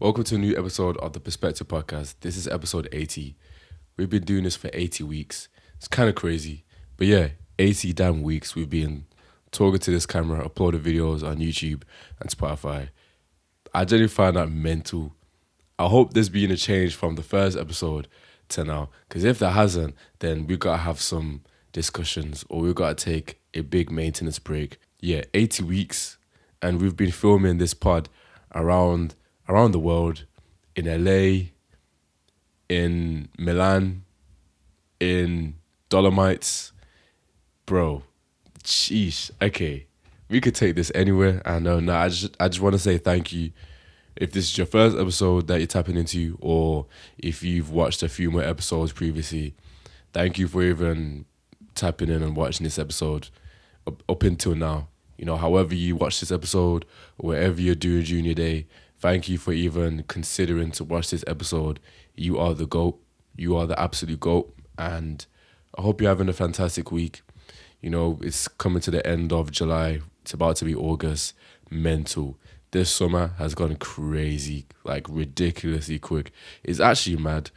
Welcome to a new episode of the Perspective Podcast. This is episode 80. We've been doing this for 80 weeks. It's kind of crazy. But yeah, 80 damn weeks we've been talking to this camera, uploading videos on YouTube and Spotify. I genuinely find that mental. I hope there's been a change from the first episode to now. Because if there hasn't, then we've got to have some discussions or we've got to take a big maintenance break. Yeah, 80 weeks. And we've been filming this pod around the world, in LA, in Milan, in Dolomites. Bro, sheesh. Okay, we could take this anywhere. I know. Nah, I just want to say thank you. If this is your first episode that you're tapping into, or if you've watched a few more episodes previously, thank you for even tapping in and watching this episode up until now. You know, however you watch this episode, or whatever you're doing during your day, thank you for even considering to watch this episode. You are the GOAT. You are the absolute GOAT. And I hope you're having a fantastic week. You know, it's coming to the end of July. It's about to be August. Mental. This summer has gone crazy, like ridiculously quick. It's actually mad.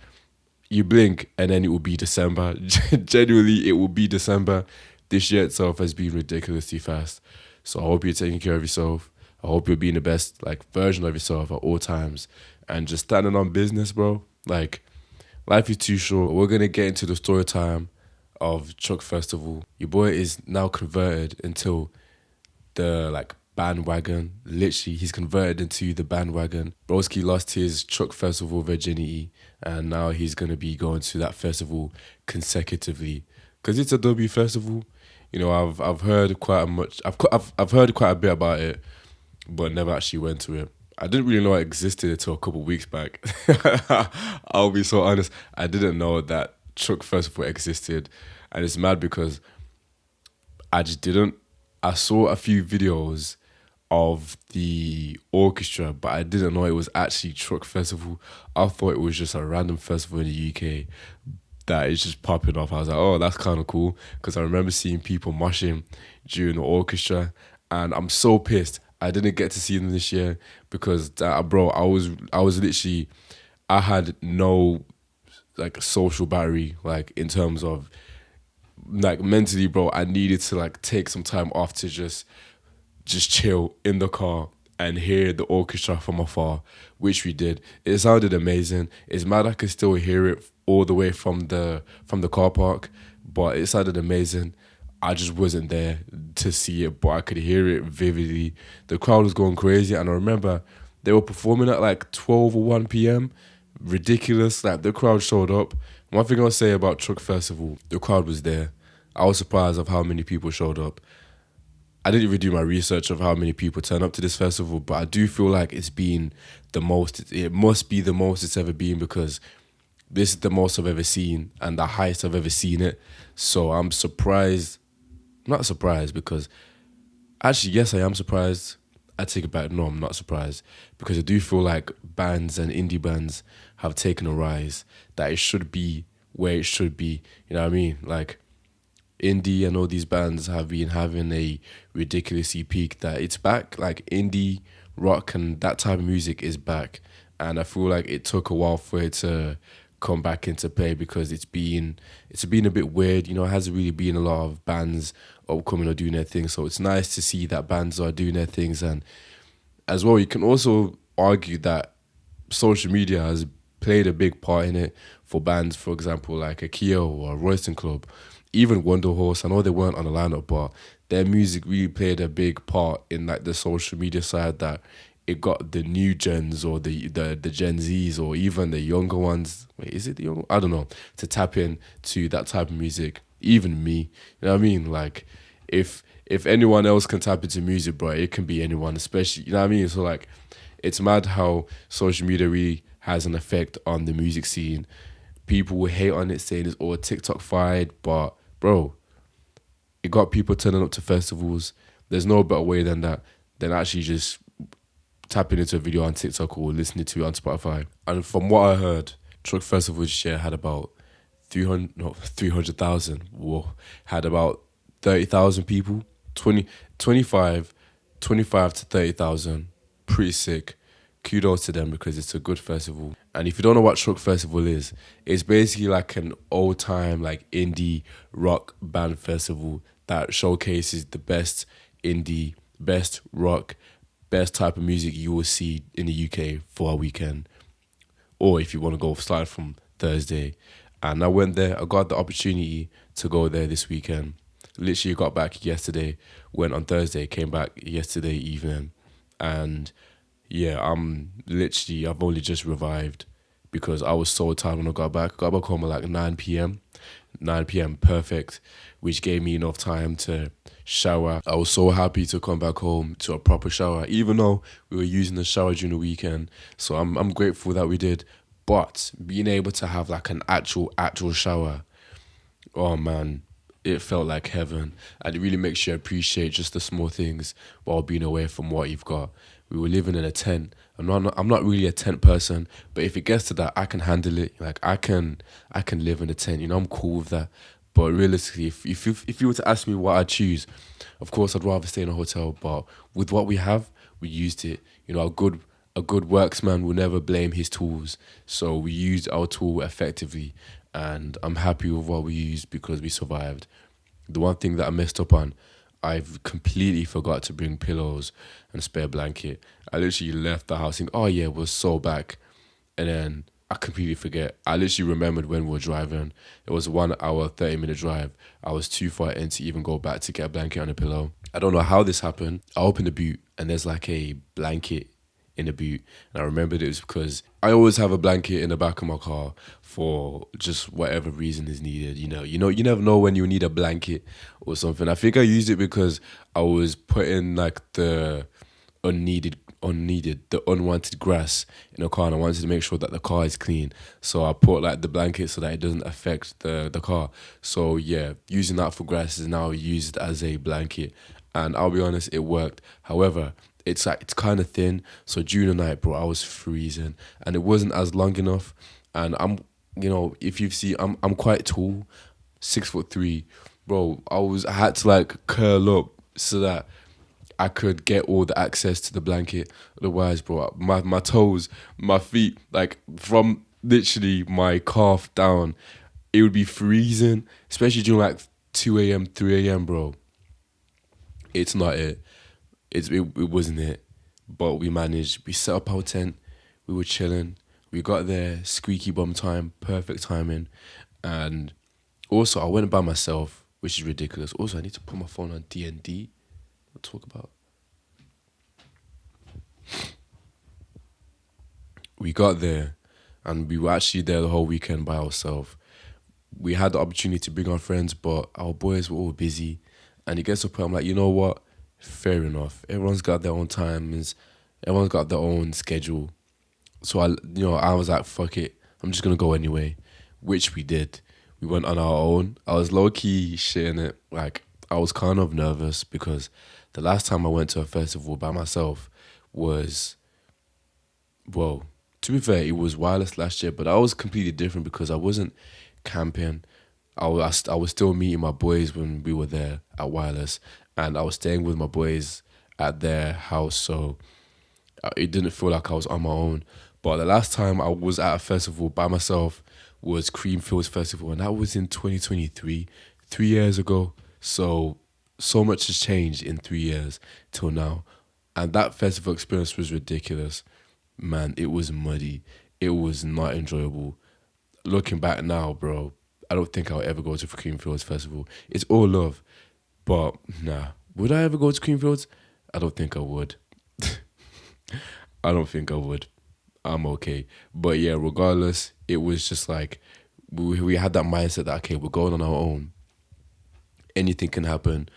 You blink and then it will be December. Genuinely, it will be December. This year itself has been ridiculously fast. So I hope you're taking care of yourself. I hope you're being the best version of yourself at all times and just standing on business, bro. Like, life is too short. We're gonna get into the story time of Truck Festival. Your boy is now converted into the bandwagon. Literally, he's converted into the bandwagon. Broski lost his Truck Festival virginity, and now he's gonna be going to that festival consecutively because it's a W festival. You know, I've heard quite I've heard quite a bit about it, but never actually went to it. I didn't really know it existed until a couple of weeks back. I'll be so honest. I didn't know that Truck Festival existed. And it's mad because I just didn't. I saw a few videos of the orchestra, but I didn't know it was actually Truck Festival. I thought it was just a random festival in the UK that is just popping off. I was like, oh, that's kind of cool. Because I remember seeing people moshing during the orchestra. And I'm so pissed I didn't get to see them this year because, bro, I was literally, I had no social battery in terms of mentally, bro. I needed to take some time off to just chill in the car and hear the orchestra from afar, which we did. It sounded amazing. It's mad I could still hear it all the way from the car park, but it sounded amazing. I just wasn't there to see it, but I could hear it vividly. The crowd was going crazy, and I remember they were performing at 12 or 1 p.m. Ridiculous. The crowd showed up. One thing I'll say about Truck Festival, the crowd was there. I was surprised of how many people showed up. I didn't even do my research of how many people turn up to this festival, but I do feel like it's been the most. It must be the most it's ever been because this is the most I've ever seen and the highest I've ever seen it. So I'm surprised. Not surprised because, actually, yes, I am surprised. I take it back. No, I'm not surprised because I do feel like bands and indie bands have taken a rise that it should be where it should be. You know what I mean? Indie and all these bands have been having a ridiculously peak that it's back. Indie rock and that type of music is back. And I feel like it took a while for it to come back into play because it's been a bit weird. You know, it hasn't really been a lot of bands upcoming or doing their thing. So it's nice to see that bands are doing their things. And as well, you can also argue that social media has played a big part in it for bands, for example, like a Keo or a Royston Club, even Wonder Horse. I know they weren't on the lineup, but their music really played a big part in the social media side that it got the new gens or the Gen Zs or even the younger ones. Wait, is it the young? I don't know. To tap in to that type of music, even me. You know what I mean? If anyone else can tap into music, bro, it can be anyone. Especially, you know what I mean. So it's mad how social media really has an effect on the music scene. People will hate on it, saying it's all TikTok fied, but bro, it got people turning up to festivals. There's no better way than that than actually just tapping into a video on TikTok or listening to it on Spotify. And from what I heard, Truck Festival this year had about 300,000. Whoa, had about 30,000 people. 25 to 30,000. Pretty sick. kudos to them because it's a good festival. And if you don't know what Truck Festival is, it's basically like an old time like indie rock band festival that showcases the best indie, best rock, best type of music you will see in the UK for a weekend. Or if you want to go start from Thursday. And I went there, I got the opportunity to go there this weekend. Literally got back yesterday, went on Thursday, came back yesterday evening. And yeah, I've only just revived because I was so tired when I got back. Got back home at like 9 p.m. 9 p.m. perfect, which gave me enough time to shower. I was so happy to come back home to a proper shower, even though we were using the shower during the weekend. So I'm grateful that we did. But being able to have like an actual shower, oh man, it felt like heaven. And it really makes you appreciate just the small things while being away from what you've got. We were living in a tent. I'm not really a tent person, but if it gets to that, I can handle it. Like I can live in a tent. You know, I'm cool with that. But realistically, if you were to ask me what I'd choose, of course I'd rather stay in a hotel. But with what we have, we used it. You know, a good worksman will never blame his tools. So we used our tool effectively, and I'm happy with what we used because we survived. The one thing that I messed up on, I've completely forgot to bring pillows and a spare blanket. I literally left the house thinking, oh yeah, we're so back. And then I completely forget. I literally remembered when we were driving. It was 1 hour, 30-minute drive. I was too far in to even go back to get a blanket and a pillow. I don't know how this happened. I opened the boot and there's like a blanket in the boot. And I remembered it was because I always have a blanket in the back of my car for just whatever reason is needed. You never know when you need a blanket or something. I think I used it because I was putting like the the unwanted grass in the car, and I wanted to make sure that the car is clean. So I put like the blanket so that it doesn't affect the car. So yeah, using that for grass is now used as a blanket, and I'll be honest, it worked. However, it's kind of thin, so during the night, bro, I was freezing, and it wasn't as long enough. And if you see, I'm quite tall, 6'3", bro. I had to like curl up so that I could get all the access to the blanket. Otherwise, bro, my toes, my feet, like from literally my calf down, it would be freezing, especially during like 2 a.m., 3 a.m., bro. It's not it. It wasn't it. But we managed. We set up our tent. We were chilling. We got there, squeaky bum time, perfect timing. And also, I went by myself, which is ridiculous. Also, I need to put my phone on D&D. Talk about. We got there and we were actually there the whole weekend by ourselves. We had the opportunity to bring our friends, but our boys were all busy. And it gets to a point, I'm like, you know what? Fair enough. Everyone's got their own times. Everyone's got their own schedule. So I was like, fuck it. I'm just gonna go anyway, which we did. We went on our own. I was low key shitting it. Like I was kind of nervous because the last time I went to a festival by myself was, well, to be fair, it was Wireless last year, but I was completely different because I wasn't camping. I was still meeting my boys when we were there at Wireless, and I was staying with my boys at their house, so it didn't feel like I was on my own. But the last time I was at a festival by myself was Creamfields Festival, and that was in 2023, 3 years ago. So much has changed in 3 years till now. And that festival experience was ridiculous. Man, it was muddy. It was not enjoyable. Looking back now, bro, I don't think I'll ever go to Creamfields Festival. It's all love, but nah. Would I ever go to Creamfields? I don't think I would. I don't think I would. I'm okay. But yeah, regardless, it was just like, we had that mindset that, okay, we're going on our own. Anything can happen.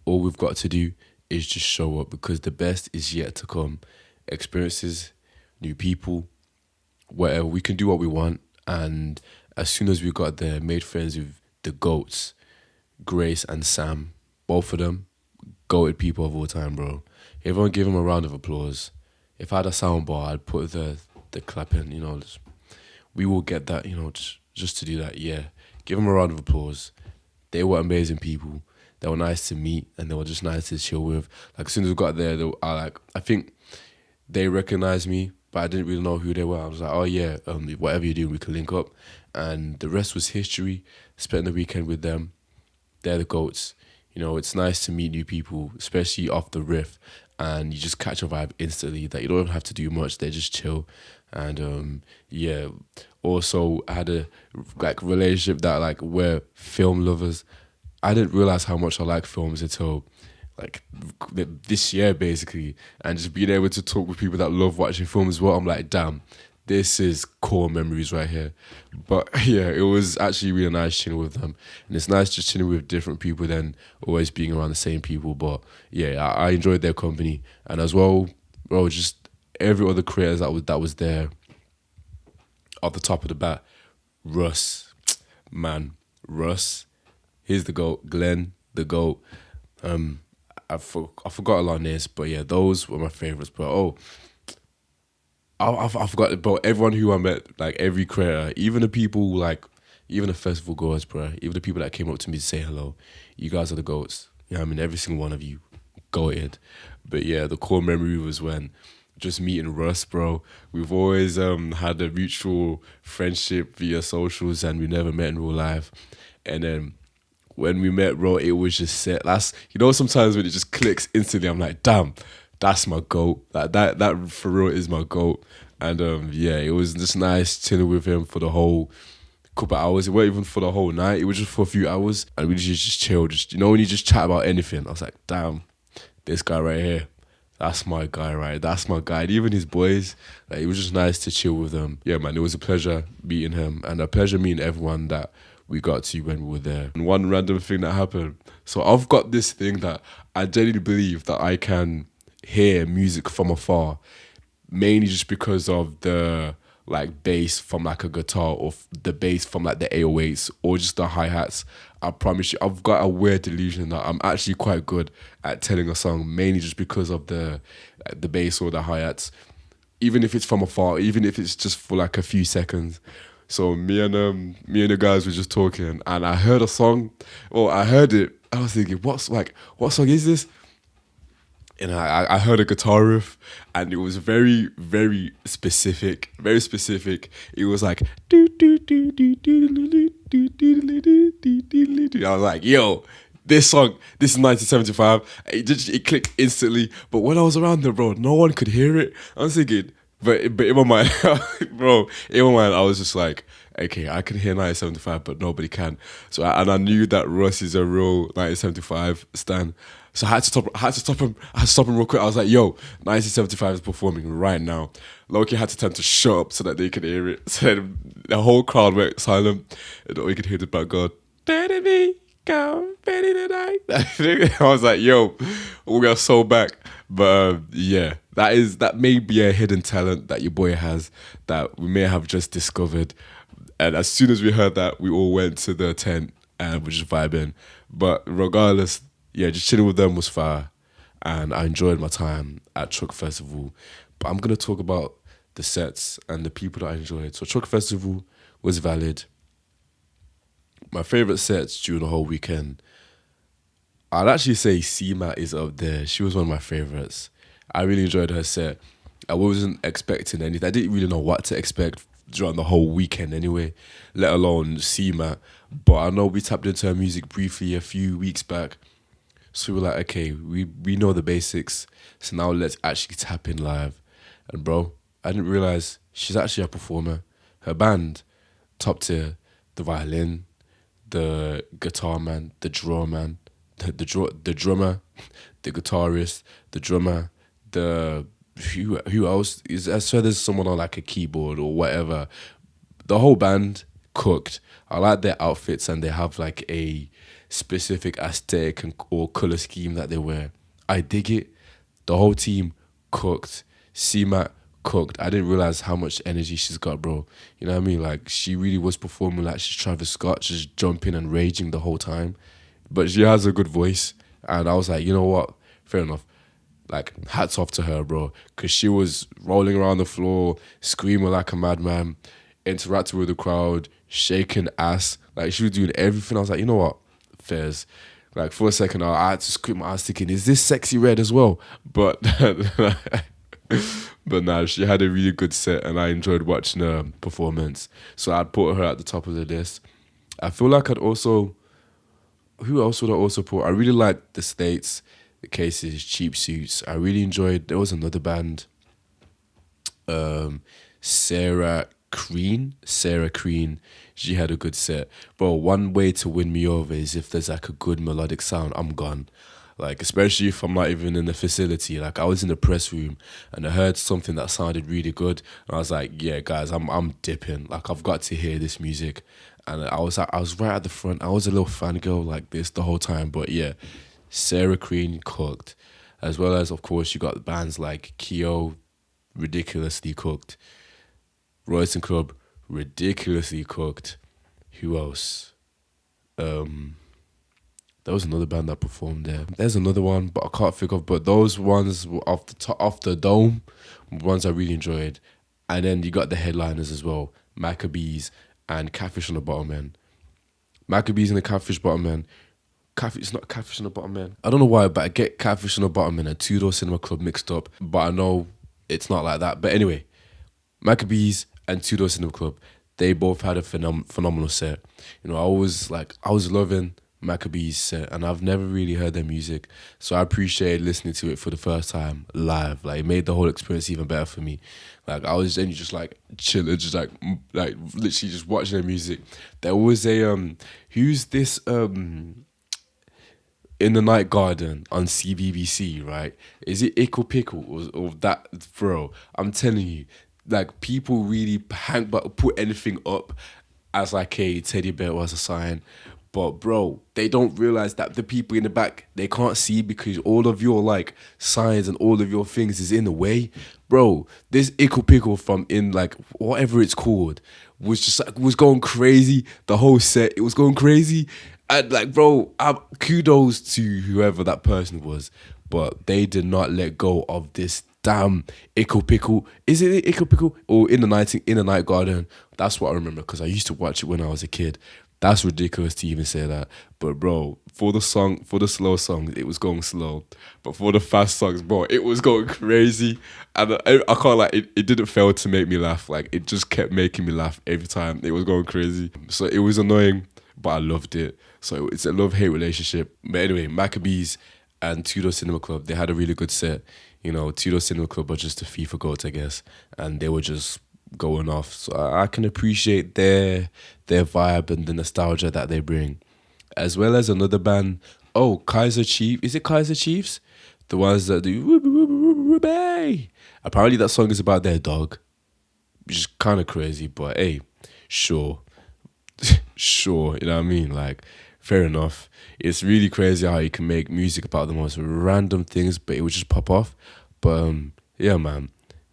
All we've got to do is just show up because the best is yet to come. Experiences, new people, whatever. We can do what we want. And as soon as we got there, made friends with the GOATs, Grace and Sam. Both of them, GOAted people of all time, bro. Everyone give them a round of applause. If I had a soundbar, I'd put the clapping, we will get that, just to do that, yeah. Give them a round of applause. They were amazing people. They were nice to meet and they were just nice to chill with. Like as soon as we got there, I think they recognized me but I didn't really know who they were. I was like, oh yeah, whatever you're doing, we can link up. And the rest was history. Spent the weekend with them. They're the goats. It's nice to meet new people, especially off the riff, and you just catch a vibe instantly. That you don't have to do much. They just chill, and yeah. Also, I had a relationship that we're film lovers. I didn't realize how much I like films until like this year basically, and just being able to talk with people that love watching films as well. I'm like, damn, this is core memories right here. But yeah, it was actually really nice chilling with them, and it's nice just chilling with different people than always being around the same people. But yeah, I enjoyed their company, and as well, bro, just every other creators that was there off the top of the bat. Russ, man, Russ, he's the GOAT. Glenn, the GOAT. Um, I forgot a lot of names, but yeah, those were my favorites. But I forgot about everyone who I met, like every creator, even the people even the festival goers, bro, even the people that came up to me to say hello. You guys are the goats. I mean, every single one of you, goated. But yeah, the core memory was when just meeting Russ, bro. We've always had a mutual friendship via socials, and we never met in real life. And then when we met, bro, it was just set. That's sometimes when it just clicks instantly, I'm like, damn, that's my goat. Like that for real is my goat. And yeah, it was just nice chilling with him for the whole couple of hours. It wasn't even for the whole night. It was just for a few hours, and we just chill. Just when you just chat about anything, I was like, damn, this guy right here. That's my guy, right? That's my guy. And even his boys, it was just nice to chill with them. Yeah, man, it was a pleasure meeting him, and a pleasure meeting everyone that we got to when we were there. And one random thing that happened. So I've got this thing that I genuinely believe that I can hear music from afar, mainly just because of the bass from a guitar, or the bass from the 808s, or just the hi-hats. I promise you, I've got a weird delusion that I'm actually quite good at telling a song, mainly just because of the bass or the hi-hats, even if it's from afar, even if it's just for a few seconds. So me and the guys were just talking, and I heard a song, or I heard it. I was thinking, what song is this? And I heard a guitar riff, and it was very, very specific. Very specific. It was like do do do do do do do do do do do. I was like, yo, this song, this is 1975. It clicked instantly. But when I was around there, bro, no one could hear it. I was thinking, but in my mind, bro, in my mind, I was just like, okay, I can hear 1975, but nobody can. So I knew that Russ is a real 1975 stan. So I had to stop him. I had to stop him real quick. I was like, yo, 1975 is performing right now. Loki had to tell him to shut up so that they could hear it. So then the whole crowd went silent, and all you could hear the background. Go, ready tonight. I was like, yo, we are so back. But yeah, that may be a hidden talent that your boy has that we may have just discovered. And as soon as we heard that, we all went to the tent and we're just vibing. But regardless, yeah, just chilling with them was fire. And I enjoyed my time at Truck Festival. But I'm going to talk about the sets and the people that I enjoyed. So Truck Festival was valid. My favourite sets during the whole weekend, I'd actually say CMAT is up there. She was one of my favourites. I really enjoyed her set. I wasn't expecting anything. I didn't really know what to expect during the whole weekend anyway, let alone CMAT. But I know we tapped into her music briefly a few weeks back. So we were like, okay, we know the basics. So now let's actually tap in live. And bro, I didn't realise she's actually a performer. Her band, top tier, the violin, the guitar man, the drawer man, the drummer, the guitarist, the drummer, the who else is? I swear there's someone on a keyboard or whatever. The whole band cooked. I like their outfits, and they have a specific aesthetic or color scheme that they wear. I dig it. The whole team cooked. CMAT cooked. I didn't realize how much energy she's got, bro. You know what I mean? She really was performing like she's Travis Scott, just jumping and raging the whole time. But she has a good voice, and I was like, you know what? Fair enough. Hats off to her, bro, because she was rolling around the floor, screaming like a madman, interacting with the crowd, shaking ass. She was doing everything. I was like, you know what? Fairs. For a second, I had to scream my ass thinking, is this Sexy Red as well? But But nah, she had a really good set, and I enjoyed watching her performance. So I'd put her at the top of the list. I feel like I'd also, who else would I also put? I really liked the States, the Cases, Cheap Suits. I really enjoyed. There was another band, um, Sarah Crean. She had a good set. Bro, one way to win me over is if there's like a good melodic sound, I'm gone. Like, especially if I'm not even in the facility. Like, I was in the press room and I heard something that sounded really good. And I was like, yeah, guys, I'm dipping. Like, I've got to hear this music. And I was right at the front. I was a little fangirl like this the whole time. But yeah, Sarah Crean cooked. As well as, of course, you got bands like Keo, ridiculously cooked. Royce and Club, ridiculously cooked. Who else? Um, there was another band that performed there. There's another one, but I can't think of. But those ones were off the top, off the dome, ones I really enjoyed. And then you got the headliners as well, Maccabees and Catfish on the Bottom End. Maccabees and the Catfish Bottom End. Catfish, it's not Catfish on the Bottom End. I don't know why, but I get Catfish on the Bottom End and Two Door Cinema Club mixed up. But I know it's not like that. But anyway, Maccabees and Two Door Cinema Club, they both had a phenomenal set. You know, I was loving Maccabees set, and I've never really heard their music, so I appreciated listening to it for the first time live. Like, it made the whole experience even better for me. Like, I was then just like chilling, just like literally just watching their music. There was a who's this in the Night Garden on CBBC, right? Is it Ickle Pickle or that, bro? I'm telling you, like, people really hang but put anything up as like a teddy bear or as a sign. But bro, they don't realize that the people in the back, they can't see because all of your like signs and all of your things is in the way. Bro, this Ickle Pickle from in like whatever it's called was just like was going crazy. The whole set, it was going crazy. And like, bro, kudos to whoever that person was, but they did not let go of this damn Ickle Pickle. Is it Ickle Pickle or in the night garden? That's what I remember because I used to watch it when I was a kid. That's ridiculous to even say that. But bro, for the song, for the slow songs, it was going slow. But for the fast songs, bro, it was going crazy. And I can't like it didn't fail to make me laugh. Like, it just kept making me laugh every time. It was going crazy. So it was annoying, but I loved it. So it's a love-hate relationship. But anyway, Maccabees and Tudor Cinema Club, they had a really good set. You know, Tudor Cinema Club were just the FIFA goats, I guess. And they were just going off. So I can appreciate their vibe and the nostalgia that they bring. As well as another band, oh, Kaiser Chief. Is it Kaiser Chiefs? The ones that do "Whoop, whoop, whoop, whoop, hey." Apparently that song is about their dog. Which is kind of crazy, but hey, sure. Sure, you know what I mean? Like, fair enough. It's really crazy how you can make music about the most random things, but it would just pop off. But yeah, man,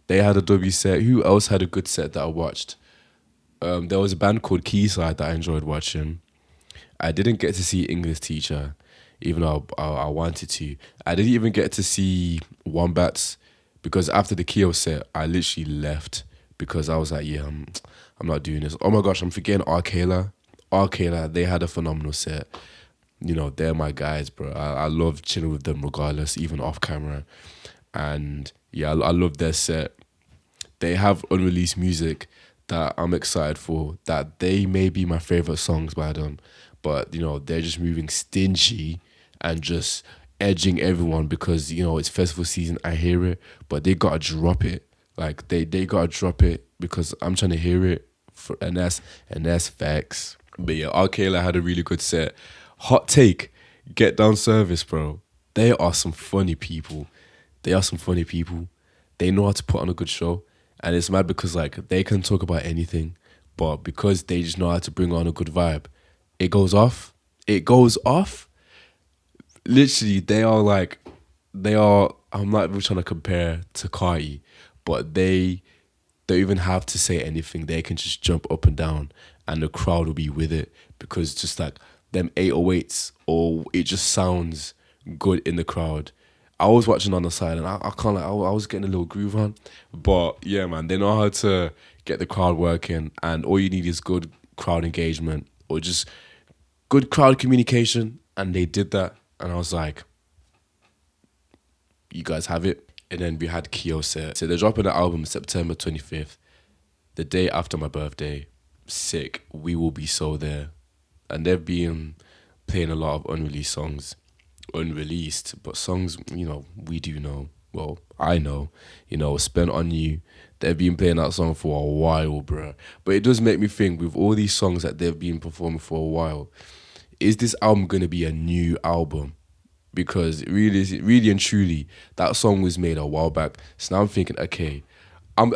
they had a W set. Who else had a good set that I watched? There was a band called Keyside that I enjoyed watching. I didn't get to see English Teacher, even though I wanted to. I didn't even get to see Wombats because after the Keo set, I literally left because I was like, yeah, I'm not doing this. Oh my gosh, I'm forgetting Arkayla. Arkayla, they had a phenomenal set. You know, they're my guys, bro. I love chilling with them regardless, even off camera. And yeah, I love their set. They have unreleased music that I'm excited for, that they may be my favorite songs by them, but you know, they're just moving stingy and just edging everyone because, you know, it's festival season. I hear it, but they gotta drop it. Like, they gotta drop it because I'm trying to hear it and that's facts. But yeah, R. Kayla had a really good set. Hot take, Get Down Service, bro. They are some funny people. They are some funny people. They know how to put on a good show. And it's mad because like they can talk about anything, but because they just know how to bring on a good vibe, it goes off. It goes off. Literally, they are, I'm not even trying to compare to Carti, but they don't even have to say anything. They can just jump up and down and the crowd will be with it because just like them 808s, or it just sounds good in the crowd. I was watching on the side and I can't like, I was getting a little groove on. But yeah, man, they know how to get the crowd working, and all you need is good crowd engagement or just good crowd communication. And they did that. And I was like, you guys have it. And then we had Kiyose. So they're dropping the album September 25th, the day after my birthday. Sick. We will be so there. And they've been playing a lot of unreleased songs. Unreleased, but songs, we do know. Well, I know, Spent on You. They've been playing that song for a while, bruh. But it does make me think, with all these songs that they've been performing for a while, is this album going to be a new album? Because really and truly, that song was made a while back. So now I'm thinking, okay, I'm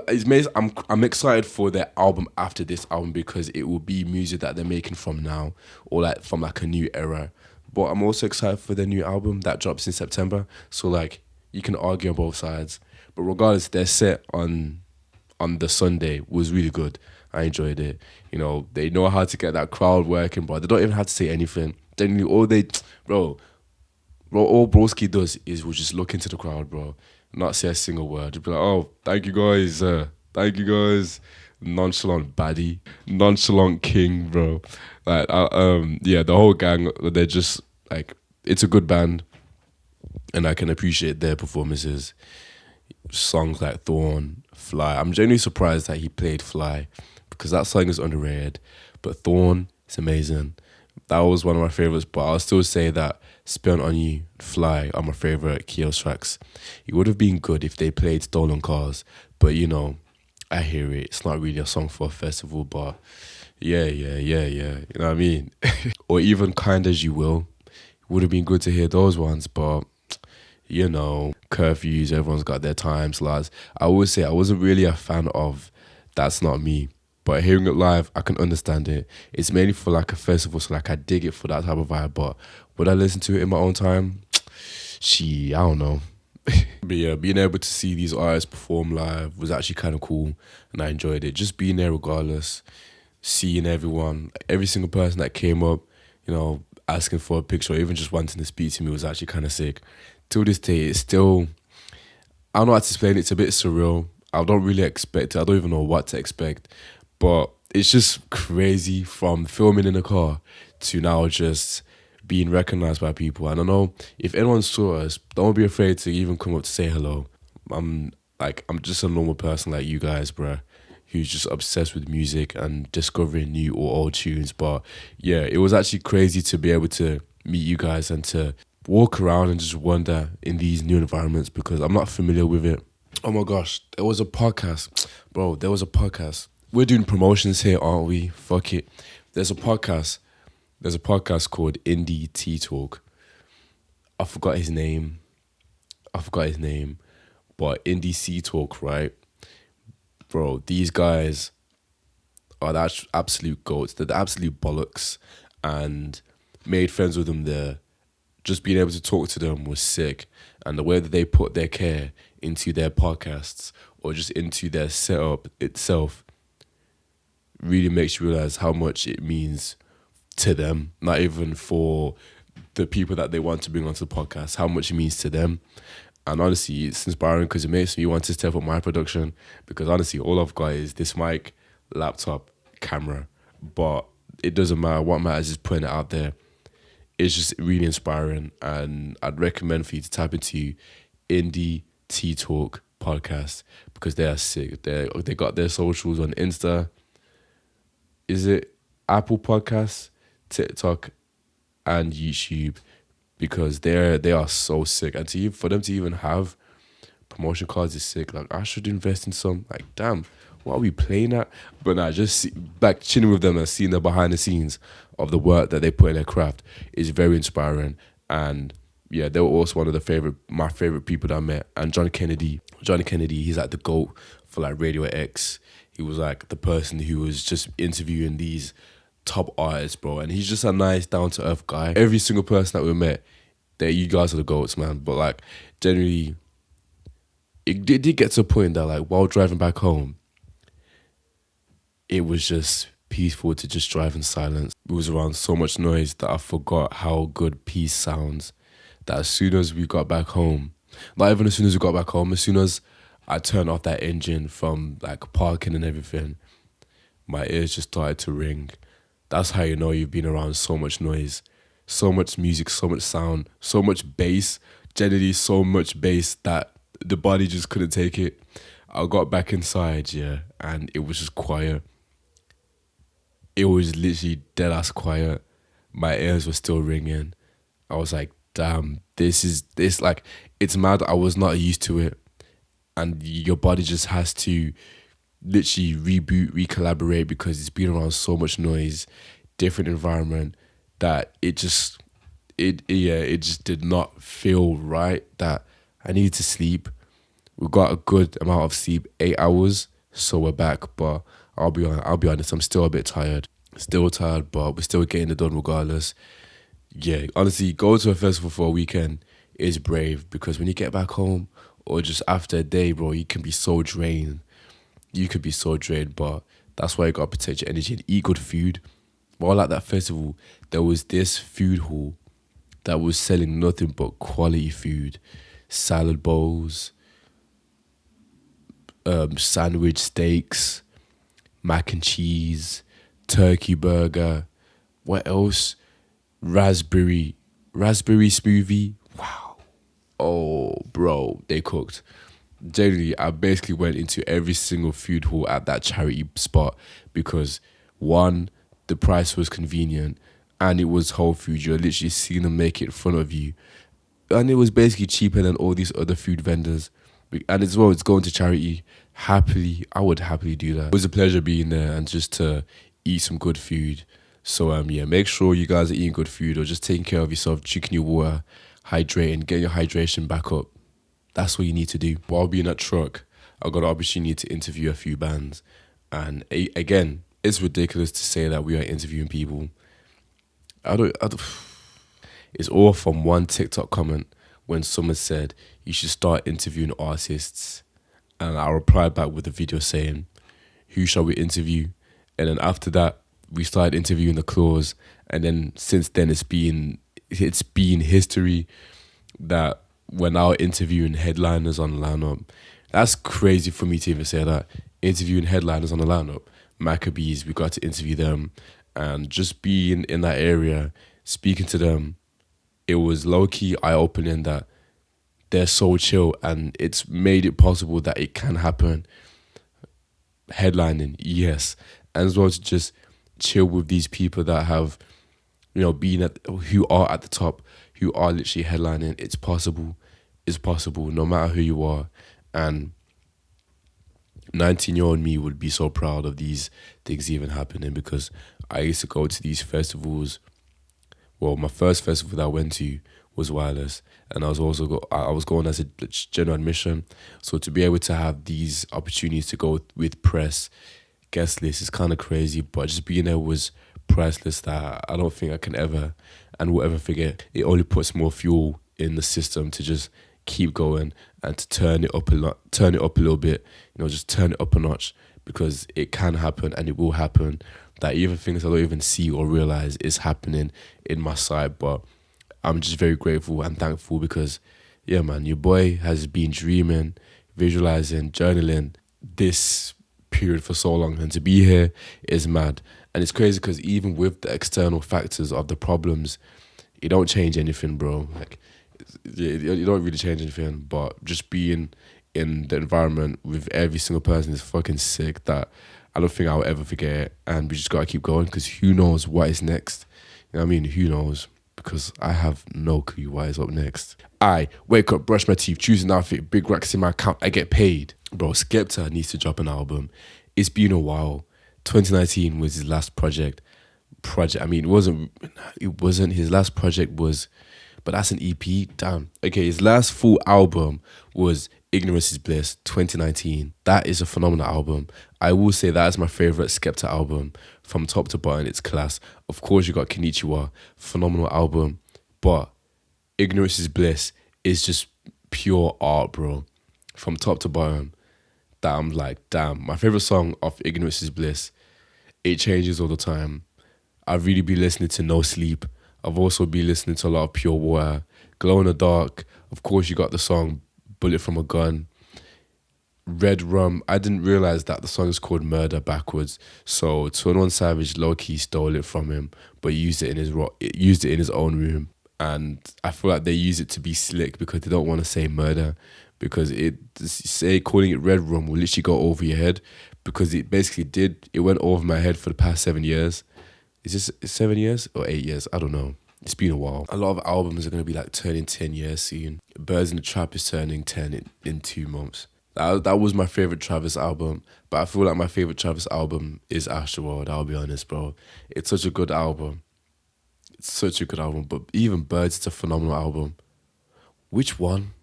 excited for their album after this album because it will be music that they're making from now, or like from like a new era. But I'm also excited for their new album that drops in September. So like you can argue on both sides. But regardless, their set on the Sunday was really good. I enjoyed it. They know how to get that crowd working, but they don't even have to say anything. Then bro, all Broski does is will just look into the crowd, bro, not say a single word. Just be like, oh, thank you guys, nonchalant baddie, nonchalant king, bro. Like, yeah, the whole gang, they're just like, it's a good band, and I can appreciate their performances. Songs like Thorn, Fly. I'm genuinely surprised that he played Fly because that song is underrated, but Thorn is amazing. That was one of my favorites, but I'll still say that Spent on You, Fly are my favorite Kio's tracks. It would have been good if they played Stolen Cars, but I hear it. It's not really a song for a festival, but yeah. You know what I mean? Or even Kind As You Will. It would have been good to hear those ones, but curfews, everyone's got their time slots. I would say I wasn't really a fan of That's Not Me. But hearing it live, I can understand it. It's mainly for like a festival, so like I dig it for that type of vibe. But would I listen to it in my own time? I don't know. But yeah, being able to see these artists perform live was actually kind of cool, and I enjoyed it. Just being there regardless, seeing everyone, every single person that came up, asking for a picture or even just wanting to speak to me was actually kind of sick. Till this day, it's still, I don't know how to explain it. It's a bit surreal. I don't really expect it. I don't even know what to expect. But it's just crazy from filming in a car to now just being recognized by people. I don't know if anyone saw us, don't be afraid to even come up to say hello. I'm just a normal person like you guys, bruh, who's just obsessed with music and discovering new or old tunes. But yeah, it was actually crazy to be able to meet you guys and to walk around and just wonder in these new environments because I'm not familiar with it. Oh my gosh, there was a podcast. Bro, there was a podcast. We're doing promotions here, aren't we? Fuck it. There's a podcast called Indie Tea Talk. I forgot his name. But Indie Tea Talk, right? Bro, these guys are the absolute goats. They're the absolute bollocks. And made friends with them there. Just being able to talk to them was sick. And the way that they put their care into their podcasts or just into their setup itself really makes you realize how much it means to them, not even for the people that they want to bring onto the podcast, how much it means to them. And honestly, it's inspiring because it makes me want to step up my production because honestly, all I've got is this mic, laptop, camera. But it doesn't matter. What matters is putting it out there. It's just really inspiring, and I'd recommend for you to tap into Indie Tea Talk podcast because they are sick. They got their socials on Insta. Is it Apple Podcasts, TikTok, and YouTube? Because they are so sick, and for them to even have promotion cards is sick. Like I should invest in some. Like damn, what are we playing at? But nah, just like chilling with them and seeing the behind the scenes of the work that they put in their craft is very inspiring. And yeah, they were also one of my favorite people that I met. And Johnny Kennedy, he's like the GOAT for like Radio X. He was like the person who was just interviewing these top artists, bro. And he's just a nice, down to earth guy. Every single person that we met, you guys are the GOATs, man. But like generally, it did get to a point that like while driving back home, it was just peaceful to just drive in silence. It was around so much noise that I forgot how good peace sounds. That as soon as we got back home, not even as soon as we got back home, as soon as I turned off that engine from like parking and everything, my ears just started to ring. That's how you know you've been around so much noise, so much music, so much sound, so much bass, generally so much bass that The body just couldn't take it. I got back inside, yeah, and it was just quiet. It was literally dead ass quiet. My ears were still ringing. I was like, damn, this like it's mad. I was not used to it. And your body just has to literally reboot, recollaborate because it's been around so much noise, different environment that it just did not feel right that I needed to sleep. We got a good amount of sleep, 8 hours, so we're back. But I'll be honest, I'm still a bit tired. Still tired, but we're still getting it done regardless. Yeah, honestly, go to a festival for a weekend is brave because when you get back home or just after a day, bro, you can be so drained. You could be so drained, but that's why you gotta protect your energy and eat good food. While at that festival, there was this food hall that was selling nothing but quality food, salad bowls, sandwich steaks, mac and cheese, turkey burger. What else? Raspberry smoothie. Wow. Oh, bro, they cooked. Generally, I basically went into every single food hall at that charity spot because one, the price was convenient and it was whole food. You're literally seeing them make it in front of you. And it was basically cheaper than all these other food vendors. And as well, it's going to charity. I would happily do that. It was a pleasure being there and just to eat some good food. So yeah, make sure you guys are eating good food or just taking care of yourself, drinking your water, hydrating, getting your hydration back up. That's what you need to do. While being at truck, I got the opportunity to interview a few bands. And again, it's ridiculous to say that we are interviewing people. I don't It's all from one TikTok comment when someone said you should start interviewing artists. And I replied back with a video saying, who shall we interview? And then after that, we started interviewing the claws. And then since then, it's been history that we're now interviewing headliners on the lineup. That's crazy for me to even say that. Interviewing headliners on the lineup. Maccabees, we got to interview them. And just being in that area, speaking to them, it was low-key eye-opening that they're so chill and it's made it possible that it can happen. Headlining, yes. And as well to just chill with these people that have, who are at the top, who are literally headlining. It's possible. It's possible, no matter who you are. And 19-year-old me would be so proud of these things even happening because I used to go to these festivals. Well, my first festival that I went to was Wireless, and I was going as a general admission. So to be able to have these opportunities to go with press, guest list is kind of crazy, but just being there was priceless that I don't think I can ever and will ever forget. It only puts more fuel in the system to just keep going and to turn it up a little bit, just turn it up a notch because it can happen and it will happen. That even things I don't even see or realize is happening in my sight, but I'm just very grateful and thankful because, yeah, man, your boy has been dreaming, visualizing, journaling this period for so long, and to be here is mad. And it's crazy because even with the external factors of the problems, it don't change anything, bro. Like, you don't really change anything, but just being in the environment with every single person is fucking sick that I don't think I'll ever forget it. And we just gotta keep going because who knows what is next. You know what I mean? Who knows? Because I have no clue what is up next. I wake up, brush my teeth, choose an outfit, big racks in my account, I get paid. Bro, Skepta needs to drop an album. It's been a while. 2019 was his last project. I mean, it wasn't his last project was, but that's an EP. Damn. Okay, his last full album was Ignorance is Bliss, 2019. That is a phenomenal album. I will say that is my favorite Skepta album. From top to bottom, it's class. Of course, you got Konnichiwa, phenomenal album. But Ignorance is Bliss is just pure art, bro. From top to bottom. That I'm like, damn. My favorite song of Ignorance is Bliss, it changes all the time. I've really been listening to No Sleep. I've also been listening to a lot of Pure Water, Glow in the Dark. Of course, you got the song Bullet from a Gun. Red Rum. I didn't realize that the song is called Murder backwards. So 21 Savage low-key stole it from him, but used it in his own room. And I feel like they use it to be slick because they don't want to say murder. because say calling it Red Rum will literally go over your head, because it basically did. It went over my head for the past 7 years. Is this 7 years or 8 years? I don't know. It's been a while. A lot of albums are going to be like turning 10 years soon. Birds in the Trap is turning 10 in 2 months. That was my favorite Travis album, but I feel like my favorite Travis album is Astroworld. I'll be honest, bro. It's such a good album. It's such a good album. But even Birds, it's a phenomenal album. Which one?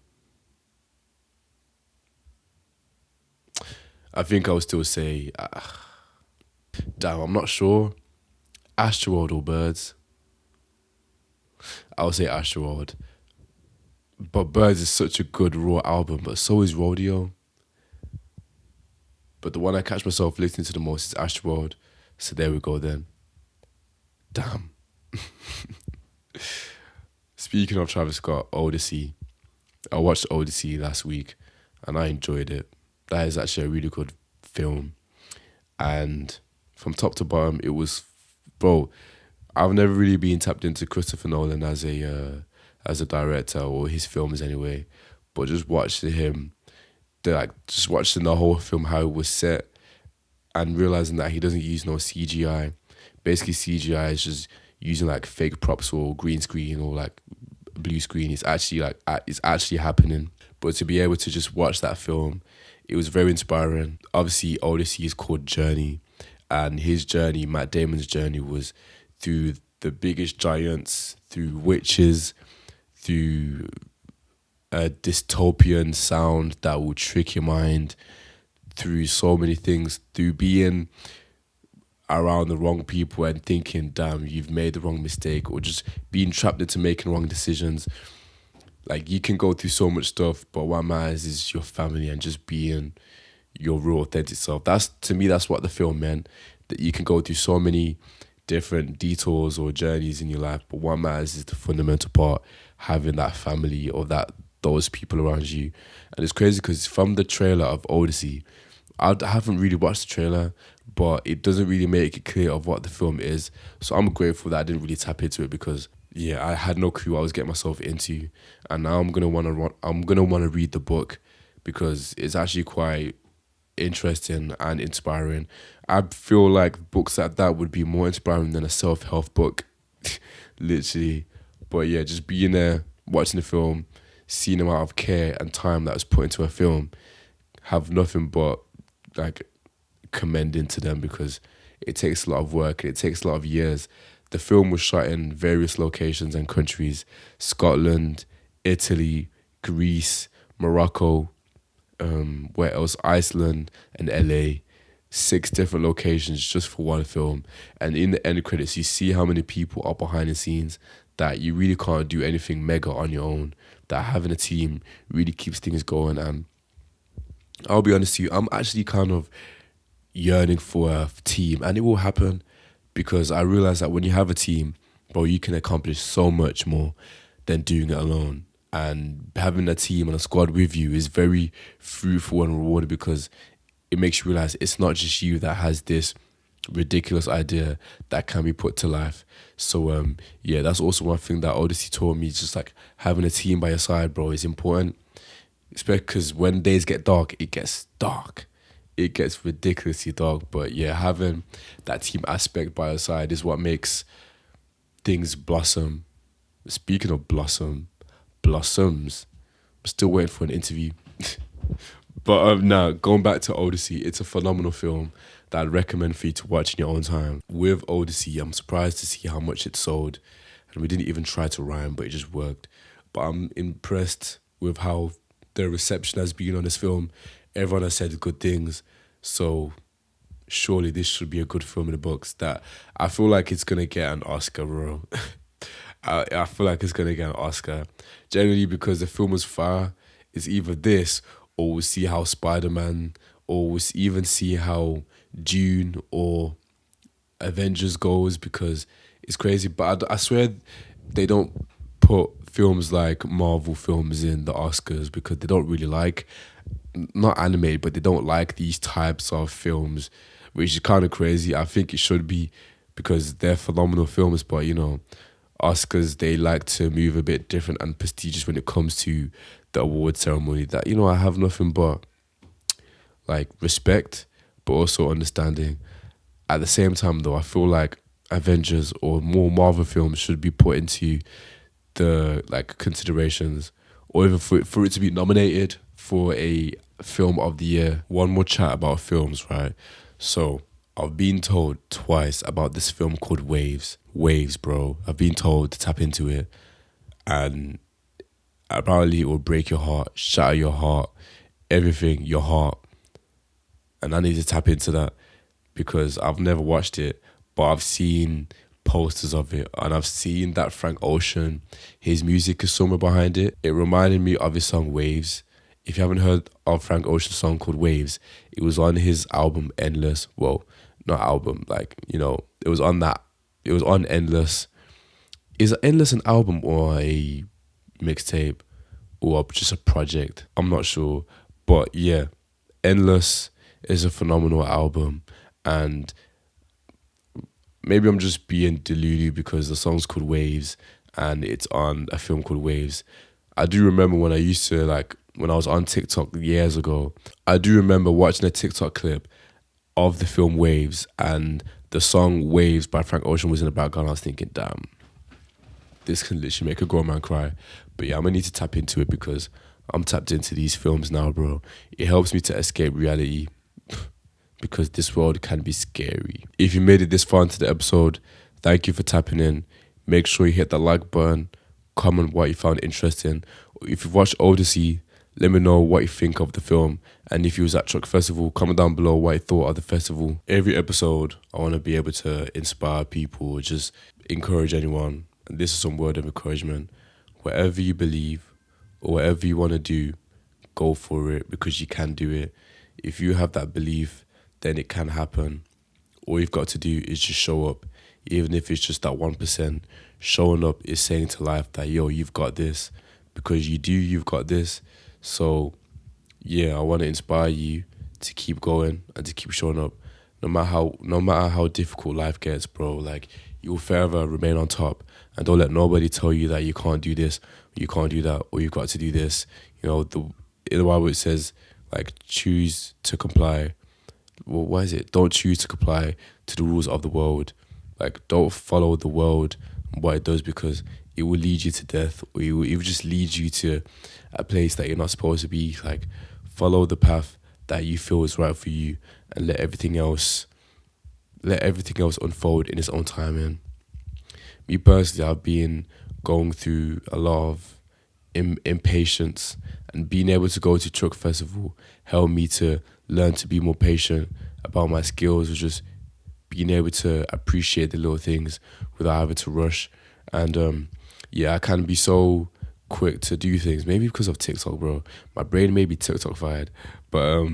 I think I would still say, damn, I'm not sure. Astroworld or Birds? I would say Astroworld. But Birds is such a good raw album, but so is Rodeo. But the one I catch myself listening to the most is Astroworld. So there we go then. Damn. Speaking of Travis Scott, Odyssey. I watched Odyssey last week and I enjoyed it. That is actually a really good film. And from top to bottom, it was, bro, I've never really been tapped into Christopher Nolan as a director, or his films anyway. But just watching him, just watching the whole film, how it was set, and realizing that he doesn't use no CGI. Basically, CGI is just using like fake props or green screen or like blue screen. It's actually happening. But to be able to just watch that film, it was very inspiring. Obviously, Odyssey is called Journey, and his journey, Matt Damon's journey, was through the biggest giants, through witches, through a dystopian sound that will trick your mind, through so many things, through being around the wrong people and thinking, damn, you've made the wrong mistake, or just being trapped into making wrong decisions. Like, you can go through so much stuff, but what matters is your family and just being your real authentic self. To me, that's what the film meant, that you can go through so many different detours or journeys in your life, but what matters is the fundamental part, having that family or those people around you. And it's crazy because from the trailer of Odyssey, I haven't really watched the trailer, but it doesn't really make it clear of what the film is. So I'm grateful that I didn't really tap into it, because yeah, I had no clue what I was getting myself into. And now I'm gonna wanna read the book, because it's actually quite interesting and inspiring. I feel like books like that would be more inspiring than a self-help book. Literally. But yeah, just being there, watching the film, seeing the amount of care and time that was put into a film, have nothing but like commending to them, because it takes a lot of work and it takes a lot of years. The film was shot in various locations and countries: Scotland, Italy, Greece, Morocco, where else? Iceland and LA. 6 different locations just for one film. And in the end credits, you see how many people are behind the scenes, that you really can't do anything mega on your own, that having a team really keeps things going. And I'll be honest with you, I'm actually kind of yearning for a team, and it will happen, because I realize that when you have a team, bro, you can accomplish so much more than doing it alone. And having a team and a squad with you is very fruitful and rewarding, because it makes you realize it's not just you that has this ridiculous idea that can be put to life. So yeah, that's also one thing that Odyssey taught me. Just like having a team by your side, bro, is important. Especially because when days get dark, it gets dark. It gets ridiculously dark. But yeah, having that team aspect by your side is what makes things blossom. Speaking of blossoms. I'm still waiting for an interview. But now, going back to Odyssey, it's a phenomenal film that I'd recommend for you to watch in your own time. With Odyssey, I'm surprised to see how much it sold. And we didn't even try to rhyme, but it just worked. But I'm impressed with how the reception has been on this film. Everyone has said good things. So surely this should be a good film in the books. That I feel like it's going to get an Oscar, bro. I feel like it's going to get an Oscar. Generally, because the film was fire, it's either this, or we'll see how Spider-Man, or we'll even see how Dune or Avengers goes, because it's crazy. But I swear they don't put films like Marvel films in the Oscars, because they don't really like, not animated, but they don't like these types of films, which is kind of crazy. I think it should be, because they're phenomenal films, but you know, Oscars, they like to move a bit different and prestigious when it comes to the award ceremony that, you know, I have nothing but like respect, but also understanding. At the same time, though, I feel like Avengers or more Marvel films should be put into the like considerations, or even for it to be nominated for a film of the year. One more chat about films, right? So I've been told twice about this film called Waves. Waves, bro. I've been told to tap into it, and apparently it will break your heart, shatter your heart, everything, your heart. And I need to tap into that because I've never watched it, but I've seen posters of it, and I've seen that Frank Ocean, his music is somewhere behind it. It reminded me of his song Waves. If you haven't heard of Frank Ocean's song called Waves, it was on his album Endless. Well, not album, like, you know, it was on that. It was on Endless. Is Endless an album or a mixtape or just a project? I'm not sure. But yeah, Endless is a phenomenal album, and maybe I'm just being delulu because the song's called Waves and it's on a film called Waves. I do remember when I used to, like, when I was on TikTok years ago, I do remember watching a TikTok clip of the film Waves, and the song Waves by Frank Ocean was in the background. I was thinking, damn, this can literally make a grown man cry. But yeah, I'm gonna need to tap into it because I'm tapped into these films now, bro. It helps me to escape reality because this world can be scary. If you made it this far into the episode, thank you for tapping in. Make sure you hit that like button, comment what you found interesting. If you've watched Odyssey, let me know what you think of the film. And if you was at Truck Festival, comment down below what you thought of the festival. Every episode, I want to be able to inspire people, just encourage anyone. And this is some word of encouragement. Whatever you believe or whatever you want to do, go for it because you can do it. If you have that belief, then it can happen. All you've got to do is just show up. Even if it's just that 1%, showing up is saying to life that, yo, you've got this. Because you've got this. So, yeah, I want to inspire you to keep going and to keep showing up. No matter how difficult life gets, bro, like, you'll forever remain on top. And don't let nobody tell you that you can't do this, or you can't do that, or you've got to do this. You know, in the Bible it says, like, choose to comply. Well, what is it? Don't choose to comply to the rules of the world. Like, don't follow the world and what it does, because it will lead you to death, or it will just lead you to a place that you're not supposed to be. Like, follow the path that you feel is right for you, and let everything else unfold in its own timing. Me personally, I've been going through a lot of impatience, and being able to go to Truck Festival helped me to learn to be more patient about my skills, or just being able to appreciate the little things without having to rush. And yeah, I can be so quick to do things, maybe because of TikTok, bro. My brain may be TikTok-fied, but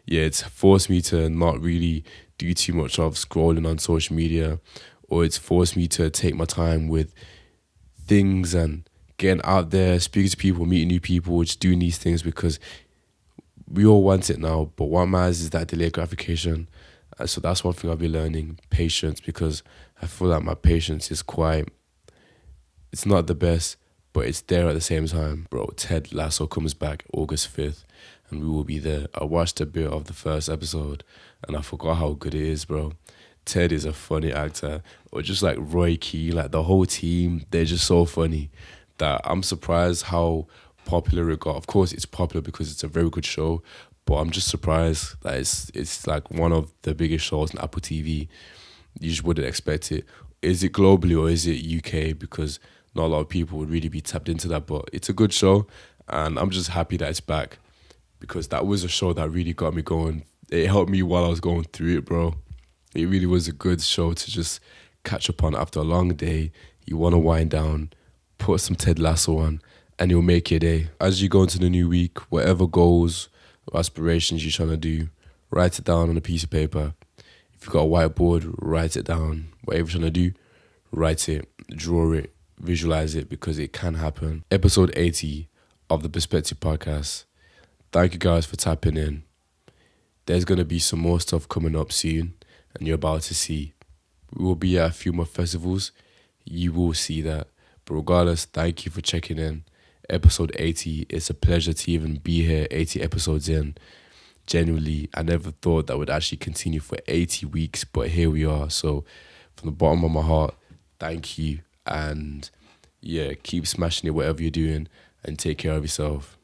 yeah, it's forced me to not really do too much of scrolling on social media, or it's forced me to take my time with things and getting out there, speaking to people, meeting new people, just doing these things, because we all want it now, but what matters is that delayed gratification. So that's one thing I'll be learning, patience, because I feel like my patience is it's not the best, but it's there at the same time. Bro, Ted Lasso comes back August 5th, and we will be there. I watched a bit of the first episode, and I forgot how good it is, bro. Ted is a funny actor, or just like Roy Key, like the whole team, they're just so funny that I'm surprised how popular it got. Of course, it's popular because it's a very good show, but I'm just surprised that it's like one of the biggest shows on Apple TV. You just wouldn't expect it. Is it globally or is it UK? Because not a lot of people would really be tapped into that, but it's a good show, and I'm just happy that it's back, because that was a show that really got me going. It helped me while I was going through it, bro. It really was a good show to just catch up on after a long day. You want to wind down, put some Ted Lasso on, and you'll make your day. As you go into the new week, whatever goals or aspirations you're trying to do, write it down on a piece of paper. If you've got a whiteboard, write it down. Whatever you're trying to do, write it, draw it, visualize it, because it can happen. Episode 80 of the Perspective Podcast. Thank you guys for tapping in. There's going to be some more stuff coming up soon, and you're about to see. We will be at a few more festivals. You will see that. But regardless, thank you for checking in. episode 80. It's a pleasure to even be here 80 episodes in. Genuinely, I never thought that would actually continue for 80 weeks, but here we are. So from the bottom of my heart, thank you. And yeah, keep smashing it whatever you're doing and take care of yourself.